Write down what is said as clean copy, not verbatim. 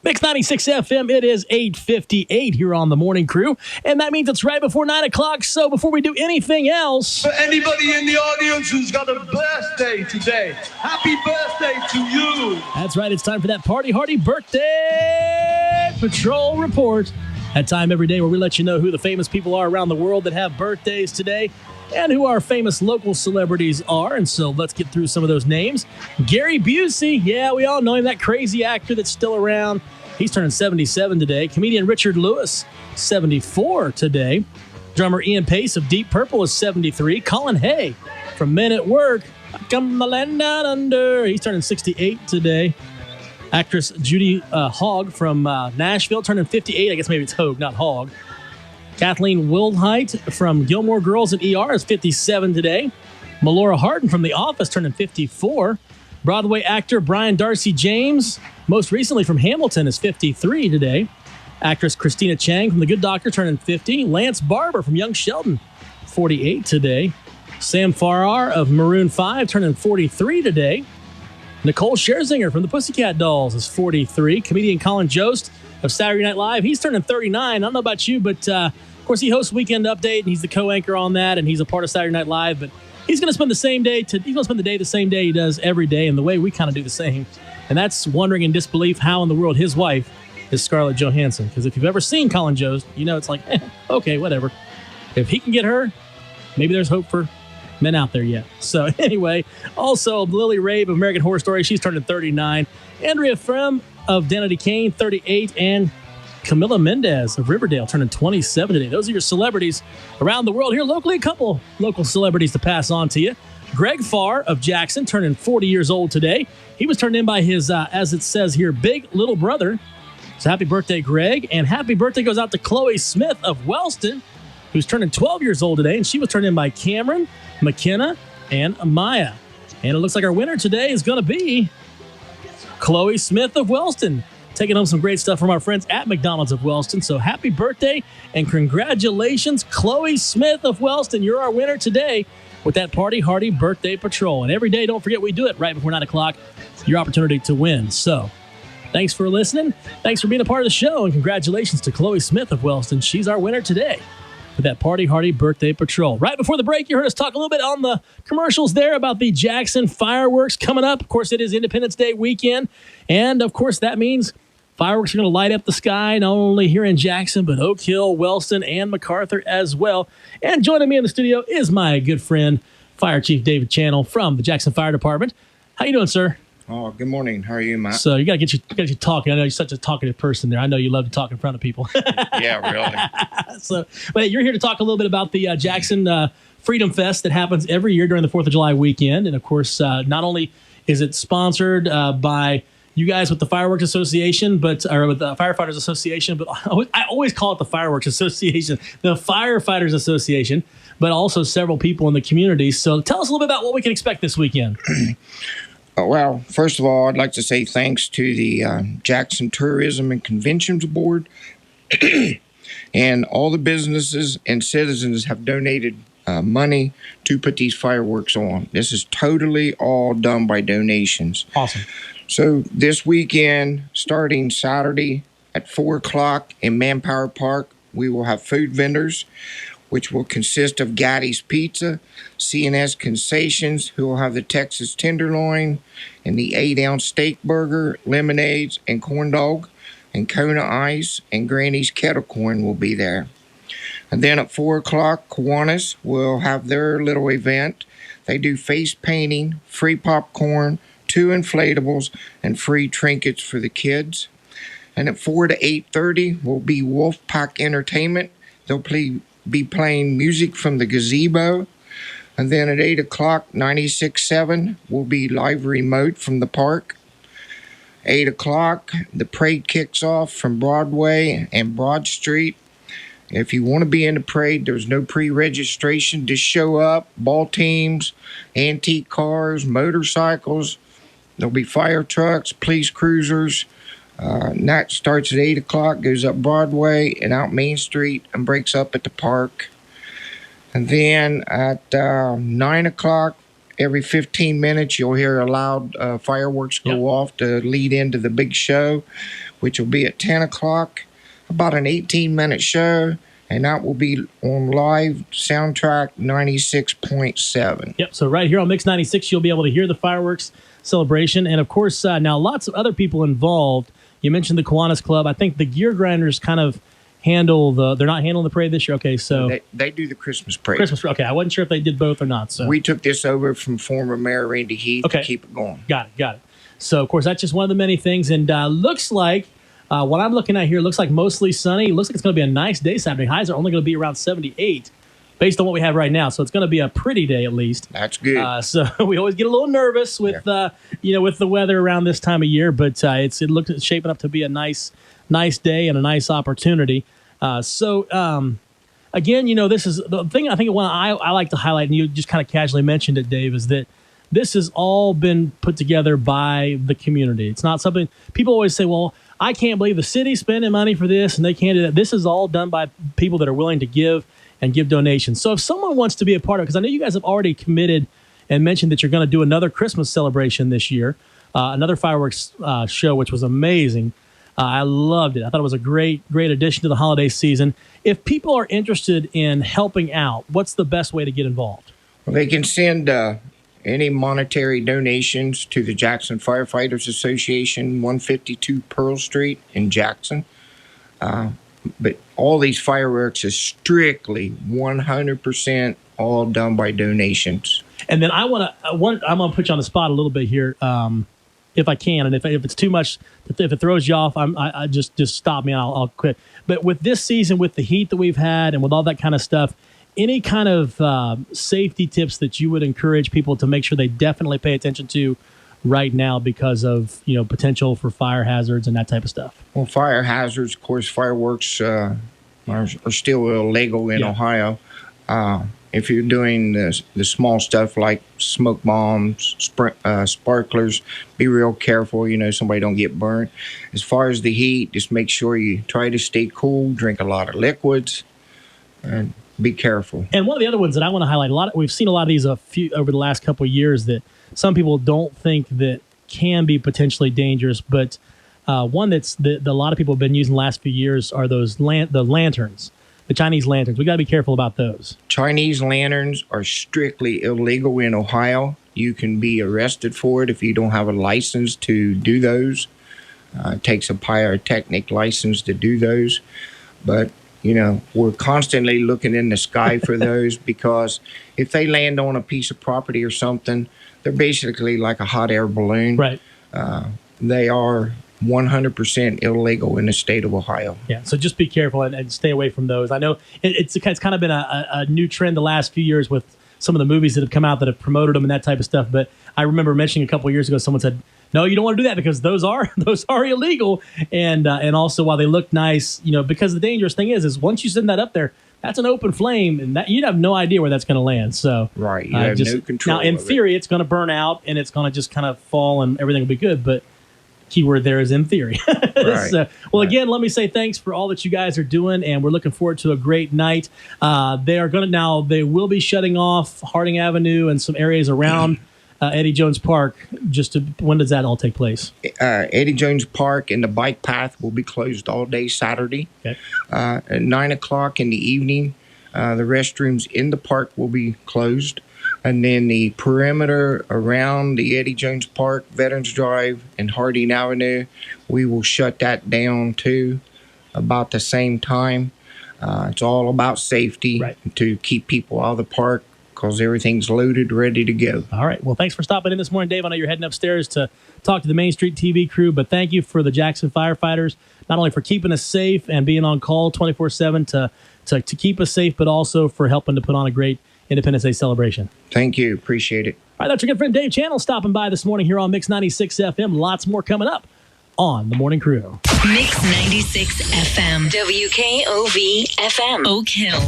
Mix 96 FM, it is 8:58 here on the Morning Crew, and that means it's right before 9 o'clock, so before we do anything else... For anybody in the audience who's got a birthday today, happy birthday to you! That's right, it's time for that Party Hardy Birthday Patrol Report. That time every day where we let you know who the famous people are around the world that have birthdays today, and who our famous local celebrities are. And so let's get through some of those names. Gary Busey, yeah, we all know him, that crazy actor that's still around. He's turning 77 today. Comedian Richard Lewis, 74 today. Drummer Ian Pace of Deep Purple is 73. Colin Hay from Men at Work, Come the Land Down Under, he's turning 68 today. Actress Judy Hogg from Nashville, turning 58. I guess maybe it's Hogue, not Hogg. Kathleen Wildheit from Gilmore Girls and ER is 57 today. Melora Hardin from The Office turning 54. Broadway actor Brian Darcy James, most recently from Hamilton, is 53 today. Actress Christina Chang from The Good Doctor turning 50. Lance Barber from Young Sheldon, 48 today. Sam Farrar of Maroon 5 turning 43 today. Nicole Scherzinger from the Pussycat Dolls is 43. Comedian Colin Jost of Saturday Night Live, he's turning 39. I don't know about you, but of course he hosts Weekend Update, and he's the co-anchor on that, and he's a part of Saturday Night Live. But he's going to spend the day the same day he does every day, and the way we kind of do the same. And that's wondering in disbelief how in the world his wife is Scarlett Johansson. Because if you've ever seen Colin Jost, you know it's like, okay, whatever. If he can get her, maybe there's hope for men out there yet. So anyway, also Lily Rabe of American Horror Story, she's turning 39. Andrea Frem of Danity Kane, 38. And Camila Mendez of Riverdale turning 27 today. Those are your celebrities around the world. Here locally, a couple local celebrities to pass on to you. Greg Farr of Jackson turning 40 years old today. He was turned in by his, as it says here, big little brother. So happy birthday, Greg. And happy birthday goes out to Chloe Smith of Wellston, who's turning 12 years old today. And she was turned in by Cameron, McKenna, and Amaya. And it looks like our winner today is going to be Chloe Smith of Wellston, taking home some great stuff from our friends at McDonald's of Wellston. So happy birthday and congratulations, Chloe Smith of Wellston. You're our winner today with that Party Hardy Birthday Patrol. And every day, don't forget, we do it right before 9 o'clock, your opportunity to win. So thanks for listening. Thanks for being a part of the show. And congratulations to Chloe Smith of Wellston. She's our winner today with that Party Hardy Birthday Patrol. Right before the break, you heard us talk a little bit on the commercials there about the Jackson fireworks coming up. Of course, it is Independence Day weekend. And of course, that means fireworks are going to light up the sky, not only here in Jackson, but Oak Hill, Wellston, and MacArthur as well. And joining me in the studio is my good friend, Fire Chief David Channel from the Jackson Fire Department. How you doing, sir? Oh, good morning. How are you, Matt? So you got to get you talking. I know you're such a talkative person there. I know you love to talk in front of people. Yeah, really. But you're here to talk a little bit about the Jackson Freedom Fest that happens every year during the 4th of July weekend. And of course, not only is it sponsored by you guys with the Fireworks Association, or with the Firefighters Association, but I always call it the Fireworks Association, the Firefighters Association, but also several people in the community. So tell us a little bit about what we can expect this weekend. Well, first of all, I'd like to say thanks to the Jackson Tourism and Conventions Board. And all the businesses and citizens have donated money to put these fireworks on. This is totally all done by donations. Awesome. So this weekend, starting Saturday at 4 o'clock in Manpower Park, we will have food vendors, which will consist of Gaddy's Pizza, C&S Concessions, who will have the Texas Tenderloin, and the 8-ounce steak burger, lemonades, and corn dog, and Kona Ice, and Granny's Kettle Corn will be there. And then at 4 o'clock, Kiwanis will have their little event. They do face painting, free popcorn, 2 inflatables, and free trinkets for the kids. And at 4 to 8:30 will be Wolfpack Entertainment. They'll be playing music from the gazebo. And then at 8 o'clock, 96.7 will be live remote from the park. 8 o'clock, the parade kicks off from Broadway and Broad Street. If you want to be in the parade, there's no pre-registration. Just show up. Ball teams, antique cars, motorcycles. There'll be fire trucks, police cruisers. And that starts at 8 o'clock, goes up Broadway and out Main Street and breaks up at the park. And then at 9 o'clock every 15 minutes, you'll hear a loud fireworks go off to lead into the big show, which will be at 10 o'clock. About an 18-minute show, and that will be on live soundtrack 96.7. Yep, so right here on Mix 96, you'll be able to hear the fireworks celebration. And, of course, now lots of other people involved. You mentioned the Kiwanis Club. I think the Gear Grinders kind of handle they're not handling the parade this year. Okay, so they do the Christmas parade. Okay, I wasn't sure if they did both or not. So we took this over from former Mayor Randy Heath to keep it going. Got it. So, of course, that's just one of the many things. And looks like, what I'm looking at here, looks like mostly sunny. Looks like it's going to be a nice day Saturday. Highs are only going to be around 78 based on what we have right now. So it's going to be a pretty day at least. That's good. So we always get a little nervous with with the weather around this time of year, but it's shaping up to be a nice day and a nice opportunity. Again, this is the thing I think I like to highlight, and you just kind of casually mentioned it, Dave, is that this has all been put together by the community. It's not something people always say, well, I can't believe the city's spending money for this and they can't do that. This is all done by people that are willing to give and give donations. So if someone wants to be a part of it, because I know you guys have already committed and mentioned that you're going to do another Christmas celebration this year, another fireworks show, which was amazing. I loved it. I thought it was a great addition to the holiday season. If people are interested in helping out, what's the best way to get involved? Well, they can send any monetary donations to the Jackson Firefighters Association, 152 Pearl Street in Jackson. But all these fireworks is strictly 100% all done by donations. And then I'm going to put you on the spot a little bit here, if I can. And if it's too much, if it throws you off, I just stop me and I'll quit. But with this season, with the heat that we've had and with all that kind of stuff, any kind of safety tips that you would encourage people to make sure they definitely pay attention to right now because of potential for fire hazards and that type of stuff? Well, fire hazards, of course, fireworks are still illegal in Ohio. If you're doing the small stuff like smoke bombs, sparklers, be real careful. Somebody don't get burned. As far as the heat, just make sure you try to stay cool, drink a lot of liquids, and be careful. And one of the other ones that I want to highlight, we've seen a lot of these over the last couple of years that some people don't think that can be potentially dangerous, but one that a lot of people have been using the last few years are those the lanterns, the Chinese lanterns. We got to be careful about those. Chinese lanterns are strictly illegal in Ohio. You can be arrested for it if you don't have a license to do those. It takes a pyrotechnic license to do those, but we're constantly looking in the sky for those because if they land on a piece of property or something, they're basically like a hot air balloon. Right. They are 100% illegal in the state of Ohio. Yeah, so just be careful and stay away from those. I know it's kind of been a new trend the last few years with some of the movies that have come out that have promoted them and that type of stuff. But I remember mentioning a couple of years ago, someone said, no, you don't want to do that because those are illegal. And also while they look nice, because the dangerous thing is once you send that up there, that's an open flame, and that you'd have no idea where that's going to land. So right, you have no control. Now, in theory, it's going to burn out and it's going to just kind of fall, and everything will be good. But keyword there is in theory. Right. Again, let me say thanks for all that you guys are doing, and we're looking forward to a great night. They will be shutting off Harding Avenue and some areas around Eddie Jones Park. When does that all take place? Eddie Jones Park and the bike path will be closed all day Saturday. Okay. At 9 o'clock in the evening, the restrooms in the park will be closed. And then the perimeter around the Eddie Jones Park, Veterans Drive, and Harding Avenue, we will shut that down too about the same time. It's all about safety, right, to keep people out of the park because everything's loaded, ready to go. All right. Well, thanks for stopping in this morning, Dave. I know you're heading upstairs to talk to the Main Street TV crew, but thank you for the Jackson firefighters, not only for keeping us safe and being on call 24/7 to keep us safe, but also for helping to put on a great Independence Day celebration. Thank you. Appreciate it. All right, that's your good friend Dave Channel stopping by this morning here on Mix 96 FM. Lots more coming up on The Morning Crew. Mix 96 FM. WKOV FM. Oak Hill.